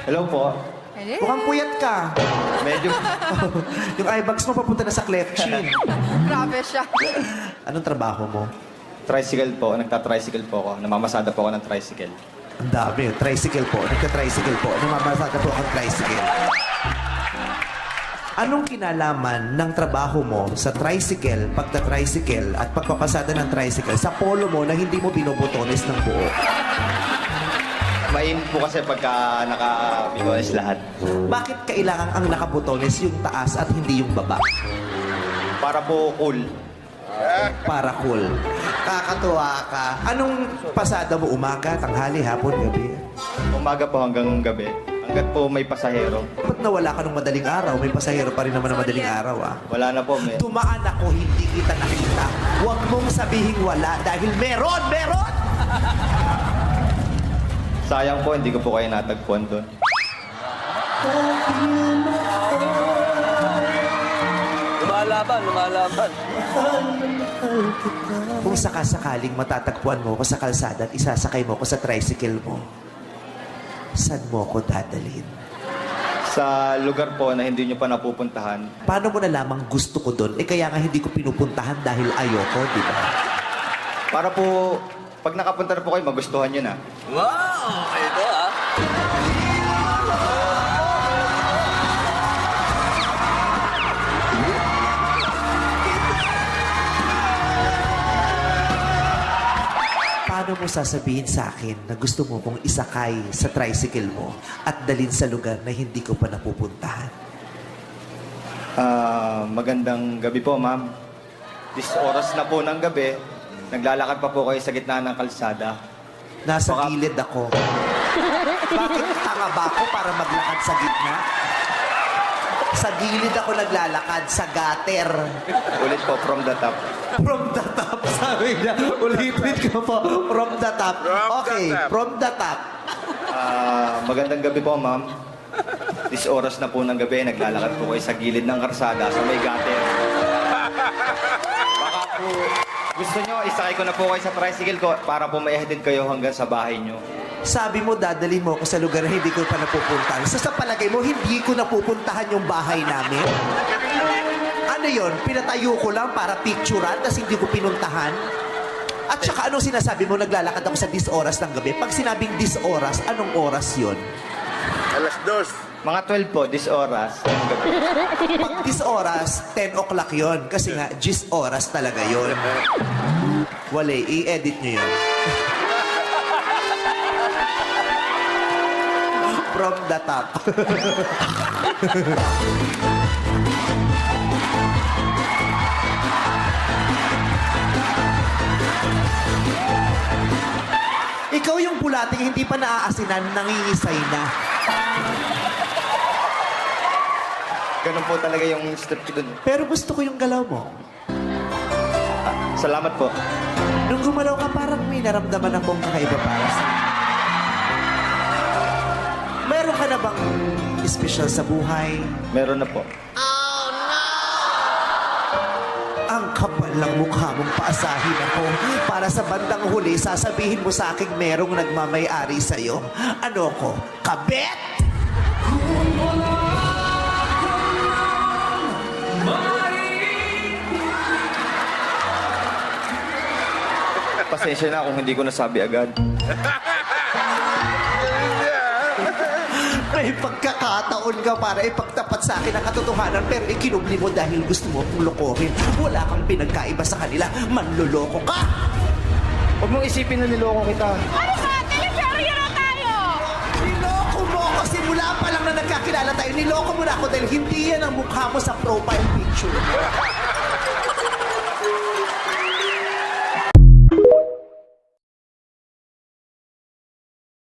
Hello po. Hello? Mukhang puyat ka. Medyo... Yung eye bags mo papunta na sa cleft chin. Grabe siya. Anong trabaho mo? Tricycle po. Nagta-tricycle po ako. Namamasada po ako ng tricycle. Ang dami. Tricycle po. Nagka-tricycle po. Namamasada po akong tricycle. Anong kinalaman ng trabaho mo sa tricycle, pagta-tricycle, at pagpapasada ng tricycle sa polo mo na hindi mo binubutones ng buo? Mainit po kasi pagka naka-bitones lahat. Bakit kailangan ang nakabutones yung taas at hindi yung baba? Para po cool. Para cool. Kakatuwa ka. Anong pasada mo? Umaga, tanghali, hapon, gabi? Umaga po hanggang gabi. Hanggat po may pasahero. Ba't nawala ka nung madaling araw? May pasahero pa rin naman ng madaling araw, ah. Wala na po. Dumaan ako, hindi kita nakita. Huwag mong sabihing wala dahil meron! Meron! Sayang po, hindi ko po kayo natagpuan doon. Lumalaban. Kung sakasakaling matatagpuan mo ko sa kalsada at isasakay mo ko sa tricycle mo, saan mo ko dadalhin? Sa lugar po na hindi nyo pa napupuntahan, Paano mo nalamang gusto ko doon? Eh kaya nga hindi ko pinupuntahan dahil ayoko, di ba? para po, pag nakapunta na po kayo, magustuhan nyo na. Wow! Ito ah. Paano mo sasabihin sa akin na gusto mo kong isakay sa tricycle mo at dalhin sa lugar na hindi ko pa napupuntahan? Magandang gabi po, ma'am. This oras na po ng gabi, naglalakad pa po kayo sa gitna ng kalsada. Nasa Baka- gilid ako. Bakit tanga ba ako para maglakad sa gitna? Sa gilid ako naglalakad, sa gutter. Ulit po, from the top. From the top, sabi niya. Ulitin ko po. From the top. Okay, from the top. Magandang gabi po, ma'am. This oras na po ng gabi, naglalakad po kayo sa gilid ng karsada sa may gutter. Baka po, gusto nyo, isakay ko na po kayo sa tricycle ko para po maihatid kayo hanggang sa bahay nyo. Sabi mo, dadali mo ako sa lugar na hindi ko pa napupuntahan. Sa palagay mo, hindi ko napupuntahan yung bahay namin? Ano yon? Pinatayo ko lang para picturean, tapos hindi ko pinuntahan? At saka anong sinasabi mo, naglalakad ako sa 10 oras ng gabi? Pag sinabing 10 oras, anong oras yon? Alas 2. Mga 12 po, this oras ng gabi. Pag 10 oras, 10 o'clock yon. Kasi nga, 10 oras talaga yon. Wale, i-edit nyo yun. From the top. Ikaw yung bulating hindi pa naaasinan, nangingisay na. Ganun po talaga yung step ko dun. Pero gusto ko yung galaw mo. Salamat po. Nung gumalaw ka, parang may naramdaman akong kakaiba para sa... Meron ka na bang special sa buhay? Meron na po. Ang kapal ng mukha mong paasahin ako. Para sa bandang huli, sasabihin mo sa akin merong nagmamay-ari sa'yo. Ano ko? Kabet? Pasensya na kung hindi ko nasabi agad. May pagkakataon ka para ipagtapat sa akin ang katotohanan pero ikinubli mo dahil gusto mo akong lokohin. Wala kang pinagkaiba sa kanila. Manloloko ka! Huwag mong isipin na niloko kita. Ano ba? Teleserye na tayo! Niloko mo ako simula pa lang na nagkakilala tayo. Niloko mo na ako dahil hindi yan ang mukha mo sa profile picture.